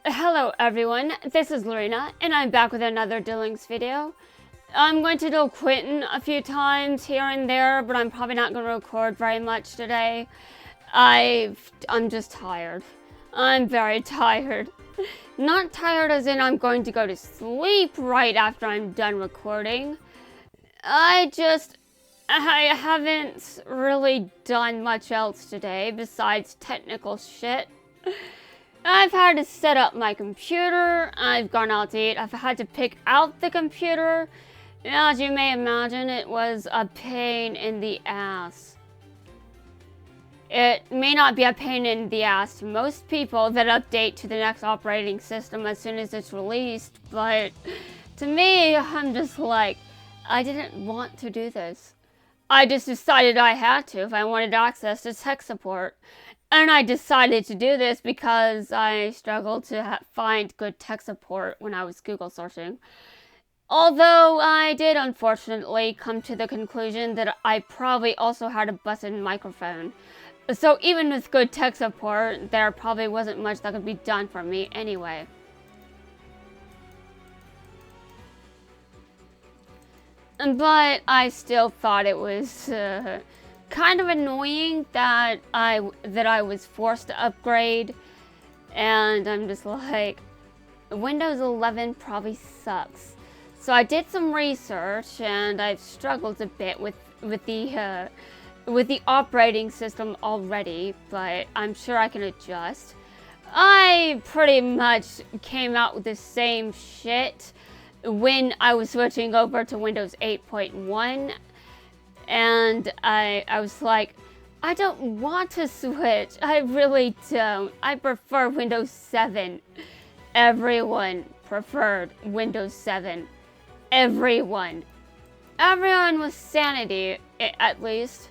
Hello everyone, this is Lorena, and I'm back with another Dillings video. I'm going to do Quinton a few times here and there, but I'm probably not going to record very much today. I'm just tired. I'm very tired. Not tired as in I'm going to go to sleep right after I'm done recording. I haven't really done much else today besides technical shit. I've had to set up my computer, I've gone out to eat, I've had to pick out the computer. As you may imagine, it was a pain in the ass. It may not be a pain in the ass to most people that update to the next operating system as soon as it's released, but to me, I'm just like, I didn't want to do this. I just decided I had to if I wanted access to tech support. And I decided to do this because I struggled to find good tech support when I was Google searching. Although I did unfortunately come to the conclusion that I probably also had a busted microphone. So even with good tech support, there probably wasn't much that could be done for me anyway. But I still thought it was kind of annoying that I was forced to upgrade, and I'm just like, Windows 11 probably sucks. So I did some research, and I've struggled a bit with the operating system already, but I'm sure I can adjust. I pretty much came out with the same shit when I was switching over to Windows 8.1. And I was like, I don't want to switch. I really don't. I prefer Windows 7. Everyone preferred Windows 7. Everyone. Everyone with sanity, at least.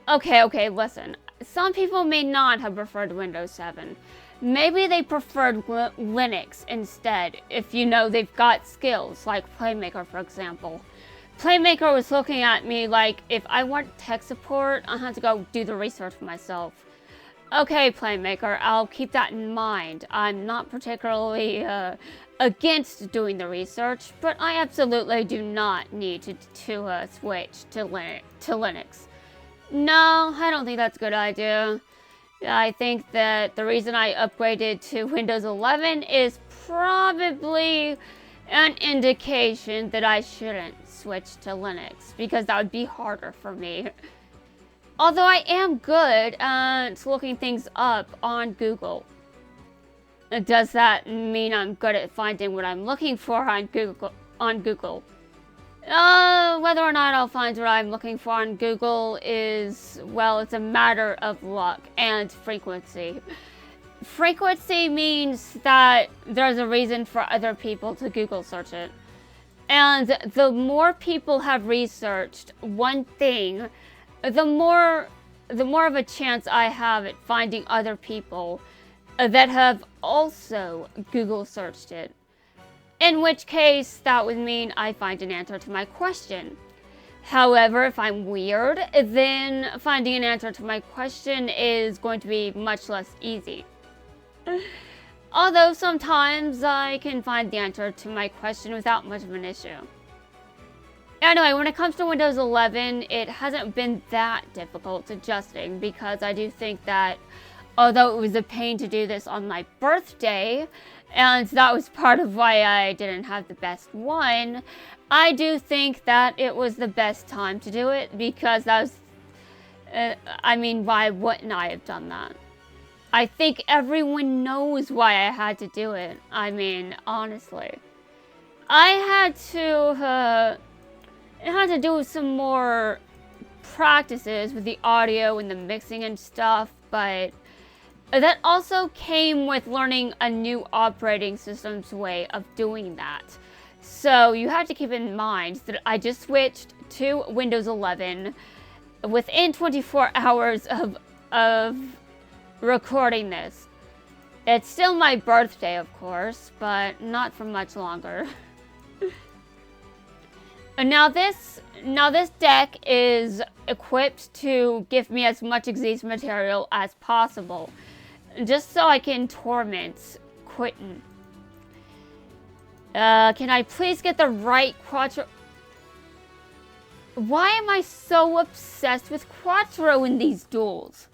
Okay, listen. Some people may not have preferred Windows 7. Maybe they preferred Linux instead, if you know they've got skills, like Playmaker, for example. Playmaker was looking at me like, if I want tech support, I'll have to go do the research for myself. Okay, Playmaker, I'll keep that in mind. I'm not particularly against doing the research, but I absolutely do not need to switch to Linux. No, I don't think that's a good idea. I think that the reason I upgraded to Windows 11 is probably an indication that I shouldn't switch to Linux, because that would be harder for me. Although I am good at looking things up on Google. Does that mean I'm good at finding what I'm looking for on Google? Whether or not I'll find what I'm looking for on Google is, well, it's a matter of luck and frequency. Frequency means that there's a reason for other people to Google search it. And the more people have researched one thing, the more of a chance I have at finding other people that have also Google searched it. In which case, that would mean I find an answer to my question. However, if I'm weird, then finding an answer to my question is going to be much less easy. Although sometimes I can find the answer to my question without much of an issue. Anyway, when it comes to Windows 11, it hasn't been that difficult adjusting, because I do think that although it was a pain to do this on my birthday, and that was part of why I didn't have the best one, I do think that it was the best time to do it, because that was, why wouldn't I have done that? I think everyone knows why I had to do it. I mean, honestly. I had to do some more practices with the audio and the mixing and stuff, but that also came with learning a new operating system's way of doing that. So you have to keep in mind that I just switched to Windows 11 within 24 hours of recording this. It's still my birthday, of course, but not for much longer. And now this deck is equipped to give me as much Xyz material as possible, just so I can torment Quinton. Can I please get the right Quattro? Why am I so obsessed with Quattro in these duels?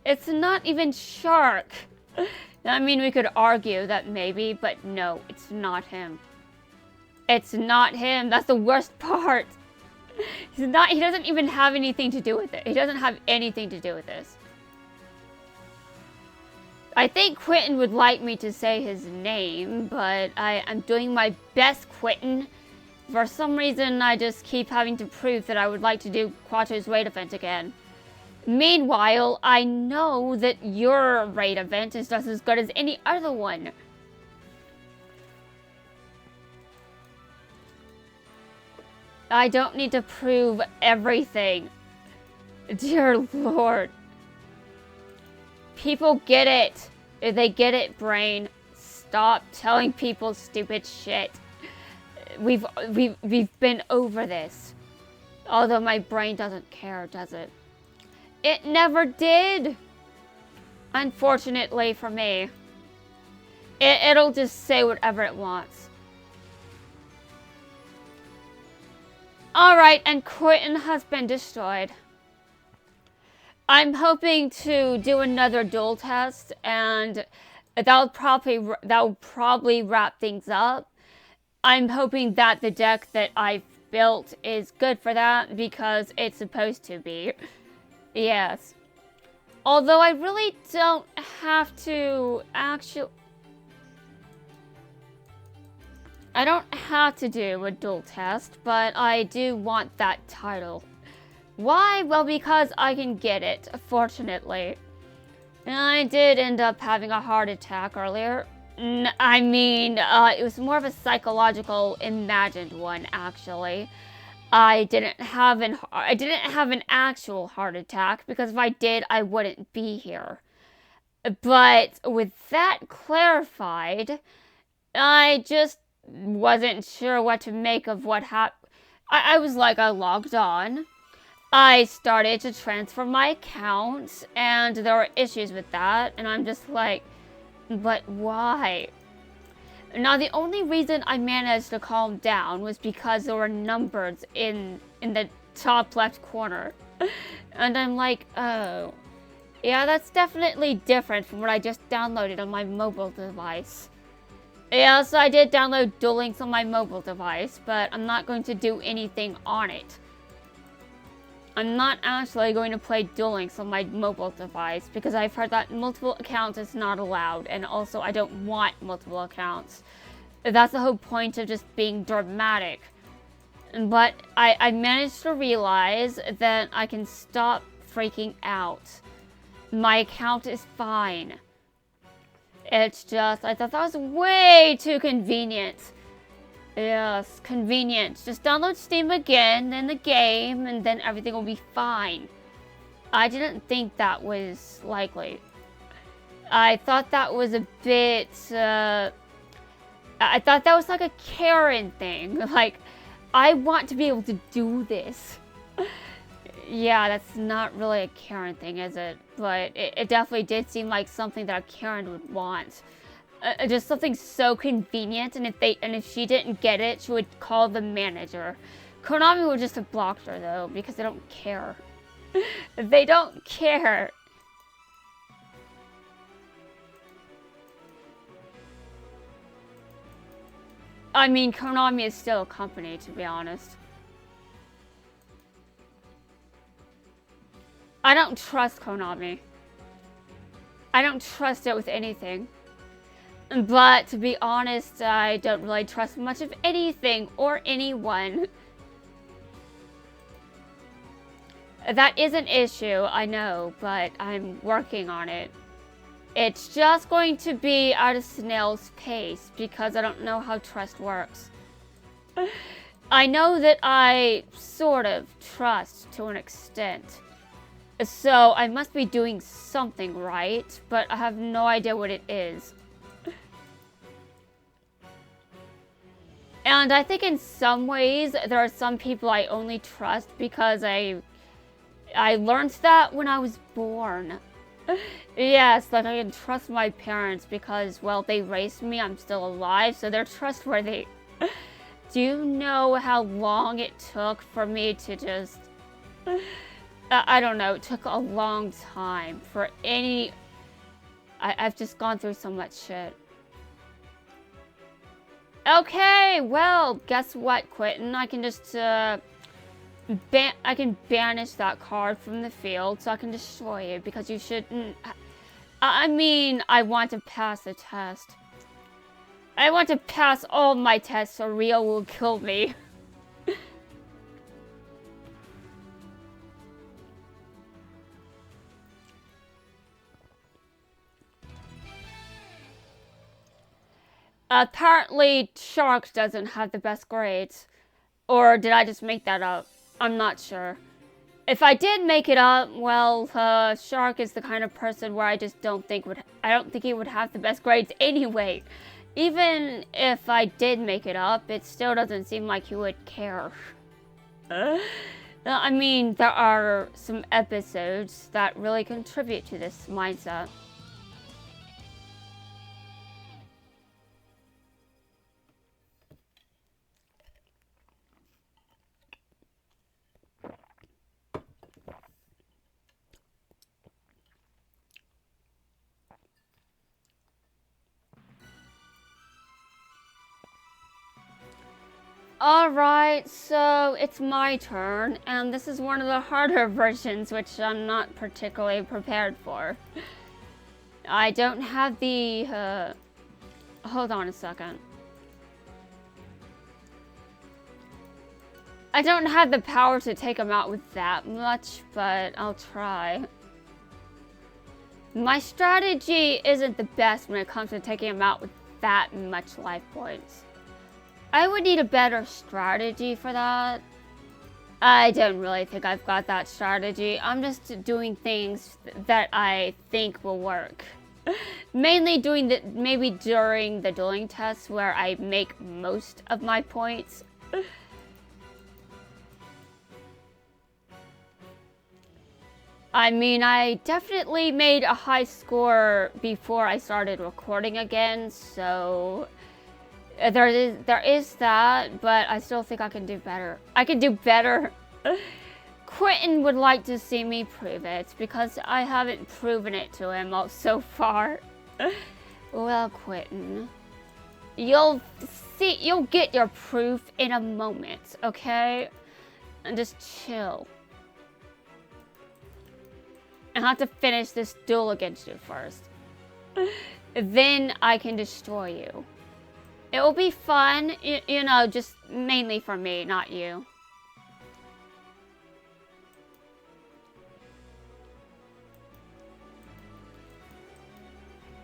It's not even Shark. I mean, we could argue that maybe, but no, it's not him. It's not him. That's the worst part. He doesn't even have anything to do with it. He doesn't have anything to do with this. I think Quinton would like me to say his name, but I'm doing my best, Quinton. For some reason, I just keep having to prove that I would like to do Quattro's raid event again. Meanwhile, I know that your raid event is just as good as any other one. I don't need to prove everything. Dear Lord. People get it. If they get it, brain. Stop telling people stupid shit. We've been over this. Although my brain doesn't care, does it? It never did. Unfortunately for me. It'll just say whatever it wants. Alright, and Quinton has been destroyed. I'm hoping to do another duel test, and that'll probably wrap things up. I'm hoping that the deck that I've built is good for that, because it's supposed to be. Yes. Although I really don't have to actually... I don't have to do a duel test, but I do want that title. Why? Well, because I can get it, fortunately. And I did end up having a heart attack earlier. I mean, it was more of a psychological, imagined one, actually. I didn't have an actual heart attack, because if I did, I wouldn't be here. But with that clarified, I just wasn't sure what to make of what happened. I was like, I logged on. I started to transfer my account, and there were issues with that, and I'm just like, but why? Now, the only reason I managed to calm down was because there were numbers in the top left corner. And I'm like, oh, yeah, that's definitely different from what I just downloaded on my mobile device. Yeah, so I did download Duel Links on my mobile device, but I'm not going to do anything on it. I'm not actually going to play Duel Links on my mobile device, because I've heard that multiple accounts is not allowed, and also I don't want multiple accounts. That's the whole point of just being dramatic. But I managed to realize that I can stop freaking out. My account is fine. It's just, I thought that was way too convenient. Yes, convenient. Just download Steam again, then the game, and then everything will be fine. I didn't think that was likely. I thought that was a bit, I thought that was like a Karen thing. Like, I want to be able to do this. Yeah, that's not really a Karen thing, is it? But it definitely did seem like something that a Karen would want. Just something so convenient, and if she didn't get it, she would call the manager. Konami would just have blocked her, though, because they don't care. They don't care. I mean, Konami is still a company, to be honest. I don't trust Konami. I don't trust it with anything. But, to be honest, I don't really trust much of anything or anyone. That is an issue, I know, but I'm working on it. It's just going to be at a snail's pace, because I don't know how trust works. I know that I sort of trust to an extent. So I must be doing something right, but I have no idea what it is. And I think in some ways, there are some people I only trust because I learned that when I was born. Yes, like I can trust my parents because, well, they raised me, I'm still alive, so they're trustworthy. Do you know how long it took for me to just... I don't know, it took a long time for any... I've just gone through so much shit. Okay, well, guess what, Quinton? I can just, I can banish that card from the field so I can destroy it because you shouldn't... I mean, I want to pass the test. I want to pass all my tests or Rio will kill me. Apparently, Shark doesn't have the best grades. Or did I just make that up? I'm not sure. If I did make it up, well, Shark is the kind of person where I just don't think he would have the best grades anyway. Even if I did make it up, it still doesn't seem like he would care. I mean, there are some episodes that really contribute to this mindset. Alright, so it's my turn, and this is one of the harder versions, which I'm not particularly prepared for. I don't have the, hold on a second. I don't have the power to take him out with that much, but I'll try. My strategy isn't the best when it comes to taking him out with that much life points. I would need a better strategy for that. I don't really think I've got that strategy. I'm just doing things that I think will work. Mainly maybe during the dueling tests where I make most of my points. I mean, I definitely made a high score before I started recording again, so... There is that, but I still think I can do better. I can do better. Quinton would like to see me prove it, because I haven't proven it to him so far. Well, Quinton, you'll get your proof in a moment, okay? And just chill. I have to finish this duel against you first. Then I can destroy you. It will be fun, you know, just mainly for me, not you.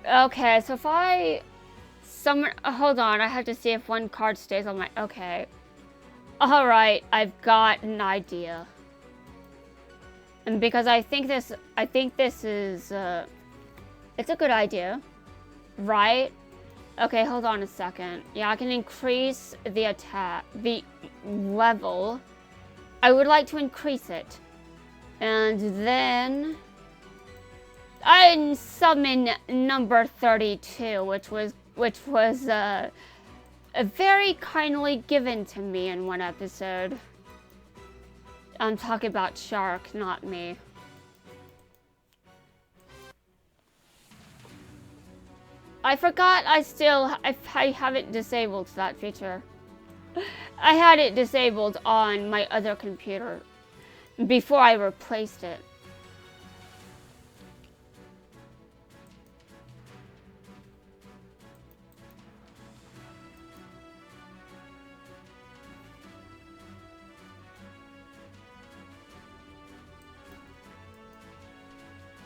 Okay, so if hold on, I have to see if one card stays on my, okay. Alright, I've got an idea. And because I think this is, it's a good idea, right? Okay, hold on a second. Yeah, I can increase the level. I would like to increase it. And then I summon number 32, which was very kindly given to me in one episode. I'm talking about Shark, not me. I forgot I haven't disabled that feature. I had it disabled on my other computer before I replaced it.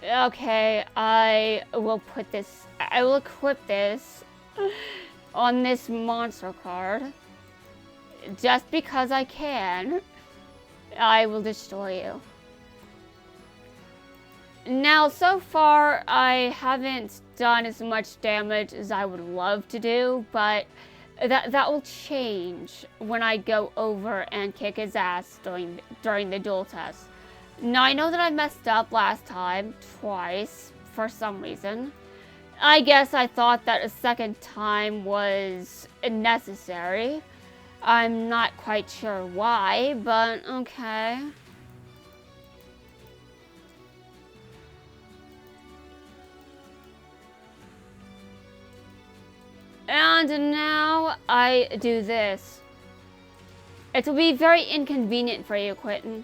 Okay, I will equip this on this monster card. Just because I can, I will destroy you. Now, so far, I haven't done as much damage as I would love to do, but that will change when I go over and kick his ass during the duel test. Now, I know that I messed up last time, twice, for some reason. I guess I thought that a second time was necessary. I'm not quite sure why, but okay. And now I do this. It will be very inconvenient for you, Quinton.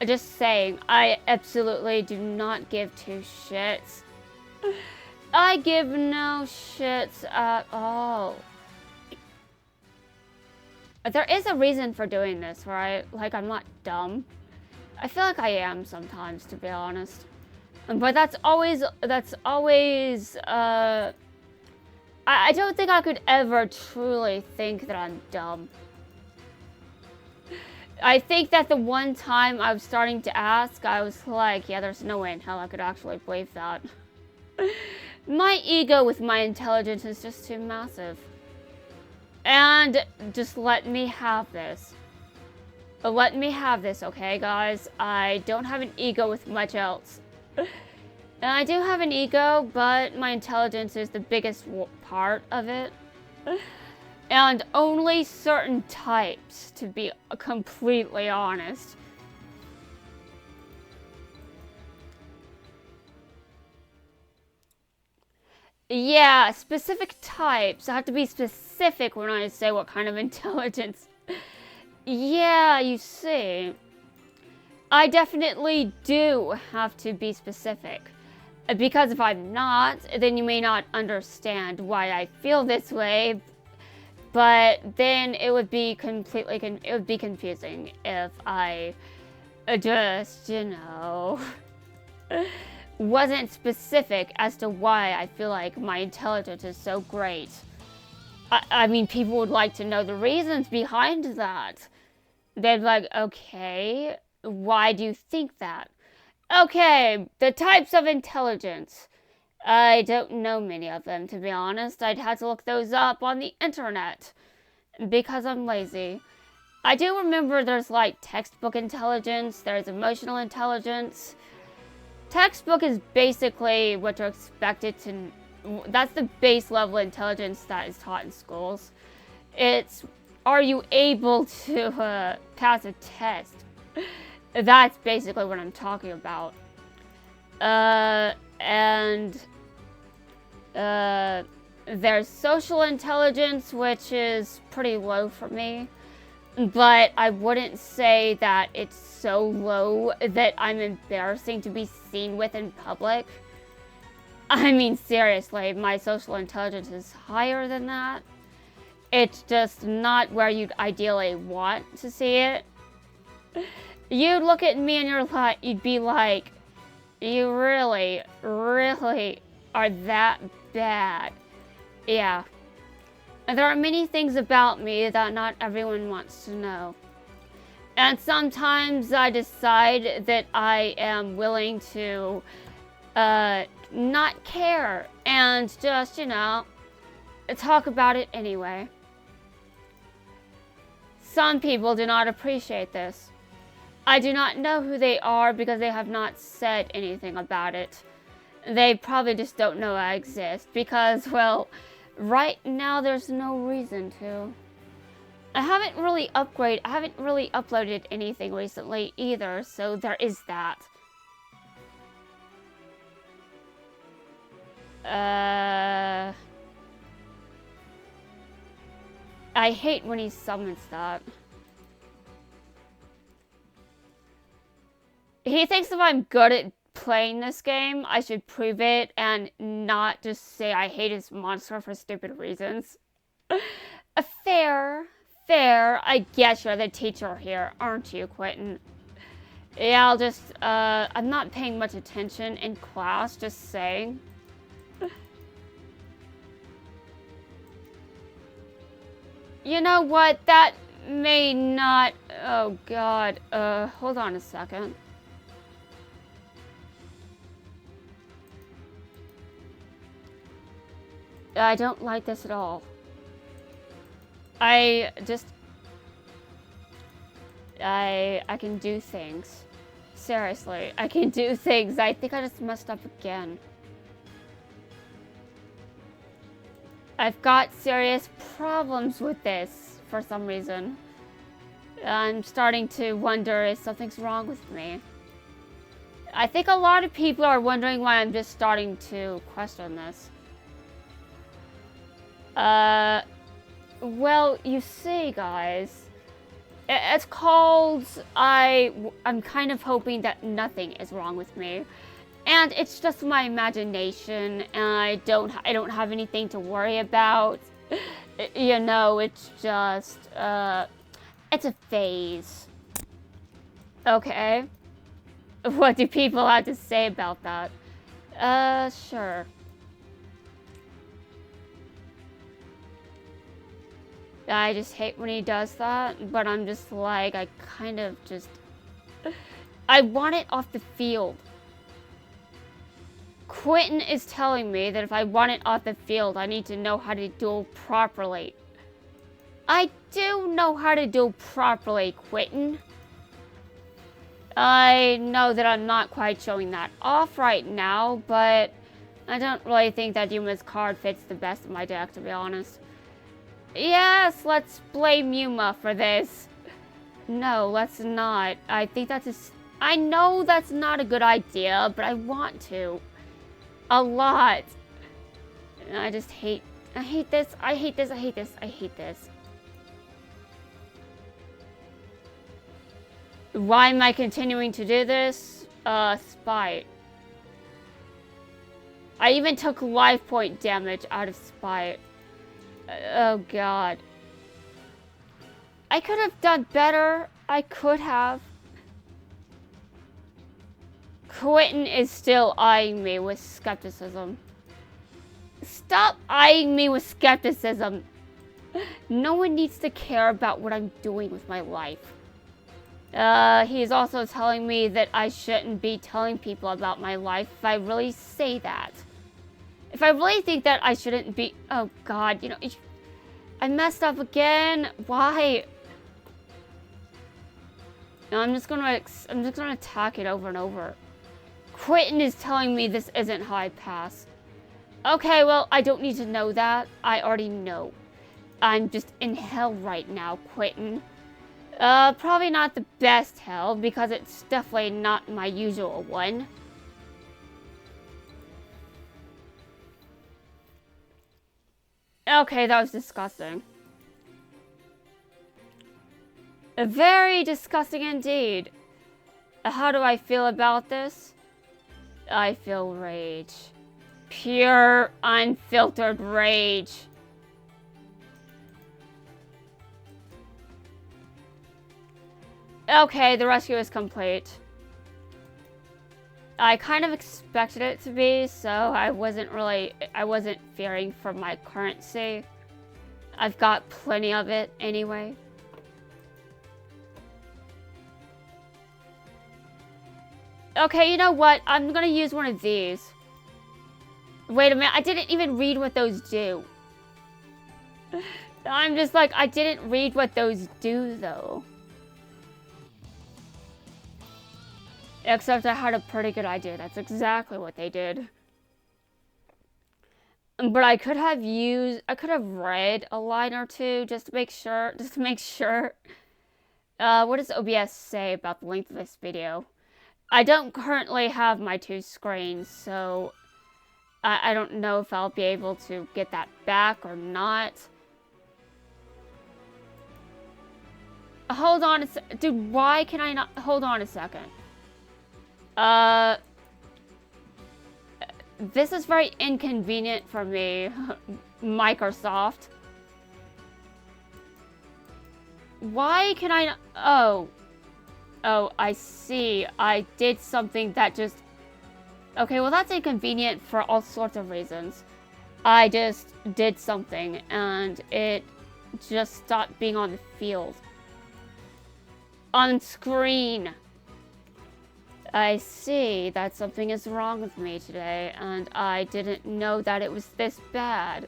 Just saying, I absolutely do not give two shits. I give no shits at all. There is a reason for doing this, right? Like, I'm not dumb. I feel like I am sometimes, to be honest. But that's always, I don't think I could ever truly think that I'm dumb. I think that the one time I was starting to ask, I was like, yeah, there's no way in hell I could actually believe that. My ego with my intelligence is just too massive. And just let me have this. Let me have this, okay, guys? I don't have an ego with much else. And I do have an ego, but my intelligence is the biggest part of it. And only certain types, to be completely honest. Yeah, specific types. I have to be specific when I say what kind of intelligence. Yeah, you see. I definitely do have to be specific. Because if I'm not, then you may not understand why I feel this way. But then it would be completely, it would be confusing if I just, you know, wasn't specific as to why I feel like my intelligence is so great. I mean, people would like to know the reasons behind that. They'd be like, okay, why do you think that? Okay, the types of intelligence. I don't know many of them, to be honest. I'd have to look those up on the internet because I'm lazy. I do remember there's like textbook intelligence, there's emotional intelligence. Textbook is basically what you're expected to, that's the base level intelligence that is taught in schools. It's, are you able to pass a test? That's basically what I'm talking about. There's social intelligence, which is pretty low for me. But I wouldn't say that it's so low that I'm embarrassing to be seen with in public. I mean, seriously, my social intelligence is higher than that. It's just not where you'd ideally want to see it. You'd look at me and you'd be like, you really, really are that bad. Yeah. And there are many things about me that not everyone wants to know. And sometimes I decide that I am willing to not care and just, you know, talk about it anyway. Some people do not appreciate this. I do not know who they are because they have not said anything about it. They probably just don't know I exist because, well, right now there's no reason to. I haven't really uploaded anything recently either, so there is that. I hate when he summons that. He thinks if I'm good at playing this game, I should prove it and not just say I hate his monster for stupid reasons. Fair. I guess you're the teacher here, aren't you, Quinton? Yeah, I'll just, I'm not paying much attention in class, just saying. You know what? That may not, oh god, hold on a second. I don't like this at all. I can do things. Seriously, I can do things. I think I just messed up again. I've got serious problems with this for some reason. I'm starting to wonder if something's wrong with me. I think a lot of people are wondering why I'm just starting to question this. Well, you see, guys, it's called, I'm kind of hoping that nothing is wrong with me. And it's just my imagination, and I don't have anything to worry about. You know, it's just, it's a phase. Okay. What do people have to say about that? Sure. I just hate when he does that, but I'm just like, I kind of just... I want it off the field. Quinton is telling me that if I want it off the field, I need to know how to duel properly. I do know how to duel properly, Quinton. I know that I'm not quite showing that off right now, but I don't really think that Yuma's card fits the best in my deck, to be honest. Yes, let's blame Yuma for this. No, let's not. I think I know that's not a good idea, but I want to. A lot. I just hate... I hate this. I hate this. I hate this. I hate this. Why am I continuing to do this? Spite. I even took life point damage out of spite. Oh god. I could have done better. I could have. Quinton is still eyeing me with skepticism. Stop eyeing me with skepticism. No one needs to care about what I'm doing with my life. He's also telling me that I shouldn't be telling people about my life if I really say that. If I really think that I shouldn't be... Oh god, you know... I messed up again. Why? No, I'm just gonna attack it over and over. Quinton is telling me this isn't how I pass. Okay, well, I don't need to know that. I already know. I'm just in hell right now, Quinton. Probably not the best hell, because it's definitely not my usual one. Okay, that was disgusting. Very disgusting indeed. How do I feel about this? I feel rage. Pure, unfiltered rage. Okay, the rescue is complete. I kind of expected it to be, so I wasn't fearing for my currency. I've got plenty of it anyway. Okay, you know what? I'm gonna use one of these. Wait a minute, I didn't even read what those do. I'm just like, I didn't read what those do, though. Except I had a pretty good idea. That's exactly what they did. But I could have read a line or two just to make sure. What does OBS say about the length of this video? I don't currently have my two screens, so I don't know if I'll be able to get that back or not. Hold on a sec. Dude, why can I not? Hold on a second. This is very inconvenient for me, Microsoft. Why can I not? Oh, I see. I did something that just... Okay, well that's inconvenient for all sorts of reasons. I just did something and it just stopped being on the field. On screen. I see that something is wrong with me today, and I didn't know that it was this bad.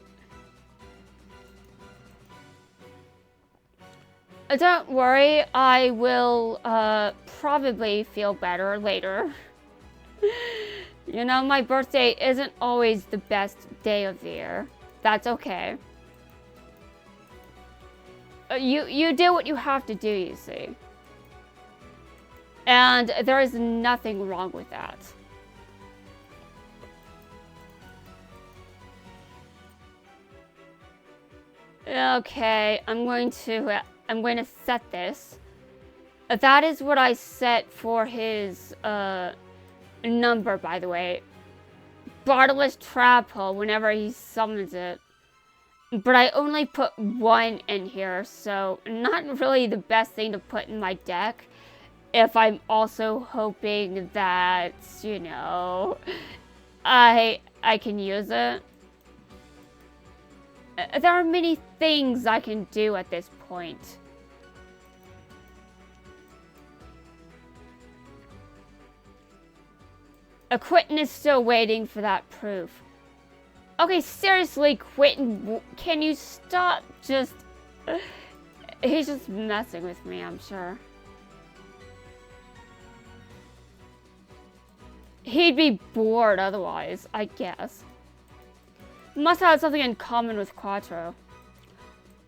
Don't worry, I will probably feel better later. You know, my birthday isn't always the best day of the year. That's okay. You do what you have to do, you see. And there is nothing wrong with that. Okay, I'm going to set this. That is what I set for his number, by the way. Bottomless trap hole whenever he summons it. But I only put 1 in here, so not really the best thing to put in my deck if I'm also hoping that, you know, I can use it. There are many things I can do at this point. Quinton is still waiting for that proof. Okay, seriously, Quinton, can you stop just... He's just messing with me, I'm sure. He'd be bored otherwise, I guess. Must have something in common with Quattro.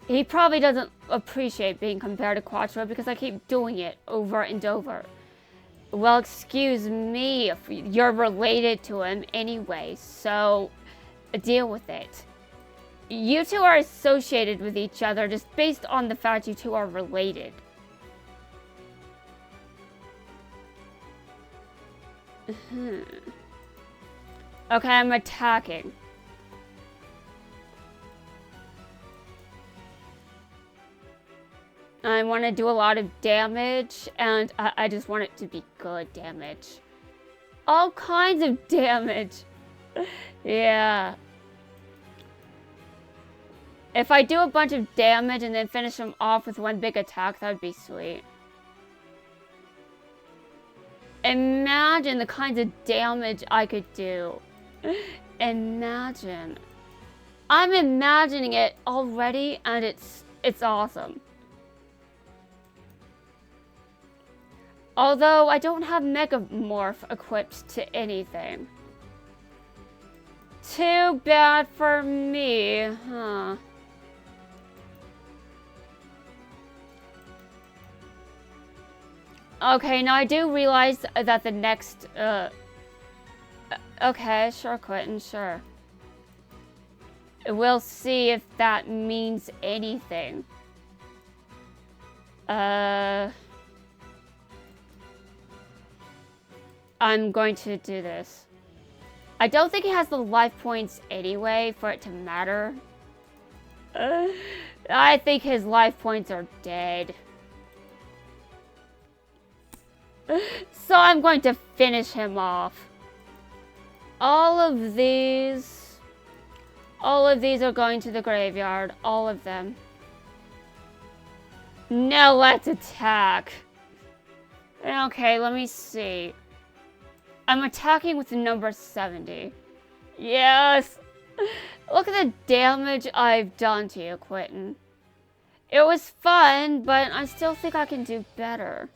He probably doesn't appreciate being compared to Quattro because I keep doing it over and over. Well, excuse me if you're related to him anyway, so deal with it. You two are associated with each other just based on the fact you two are related. Okay, I'm attacking. I want to do a lot of damage, and I just want it to be good damage. All kinds of damage. Yeah. If I do a bunch of damage and then finish him off with 1 big attack, that would be sweet. Imagine the kinds of damage I could do. Imagine. I'm imagining it already, and it's awesome. Although I don't have Megamorph equipped to anything. Too bad for me, huh? Okay, now I do realize that the next, okay, sure, Quinton, sure. We'll see if that means anything. I'm going to do this. I don't think he has the life points anyway for it to matter. I think his life points are dead. So I'm going to finish him off. All of these are going to the graveyard. All of them. Now let's attack. Okay, let me see. I'm attacking with the number 70. Yes! Look at the damage I've done to you, Quinton. It was fun, but I still think I can do better.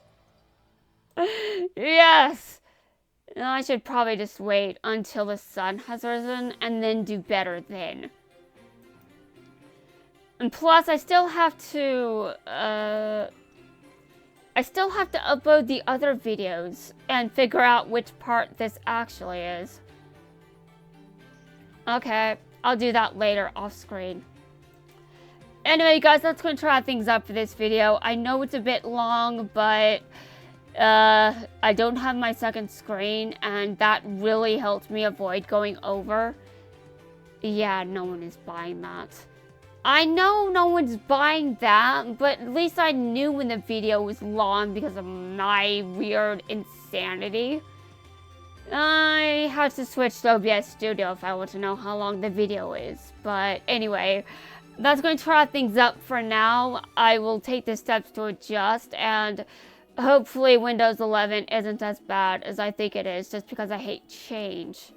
Yes! I should probably just wait until the sun has risen and then do better then. And plus, I still have to upload the other videos and figure out which part this actually is. Okay, I'll do that later off screen. Anyway, guys, that's going to wrap things up for this video. I know it's a bit long, but I don't have my second screen, and that really helped me avoid going over. Yeah, no one is buying that. I know no one's buying that, but at least I knew when the video was long because of my weird insanity. I had to switch to OBS Studio if I want to know how long the video is. But anyway, that's going to wrap things up for now. I will take the steps to adjust, and hopefully Windows 11 isn't as bad as I think it is, just because I hate change.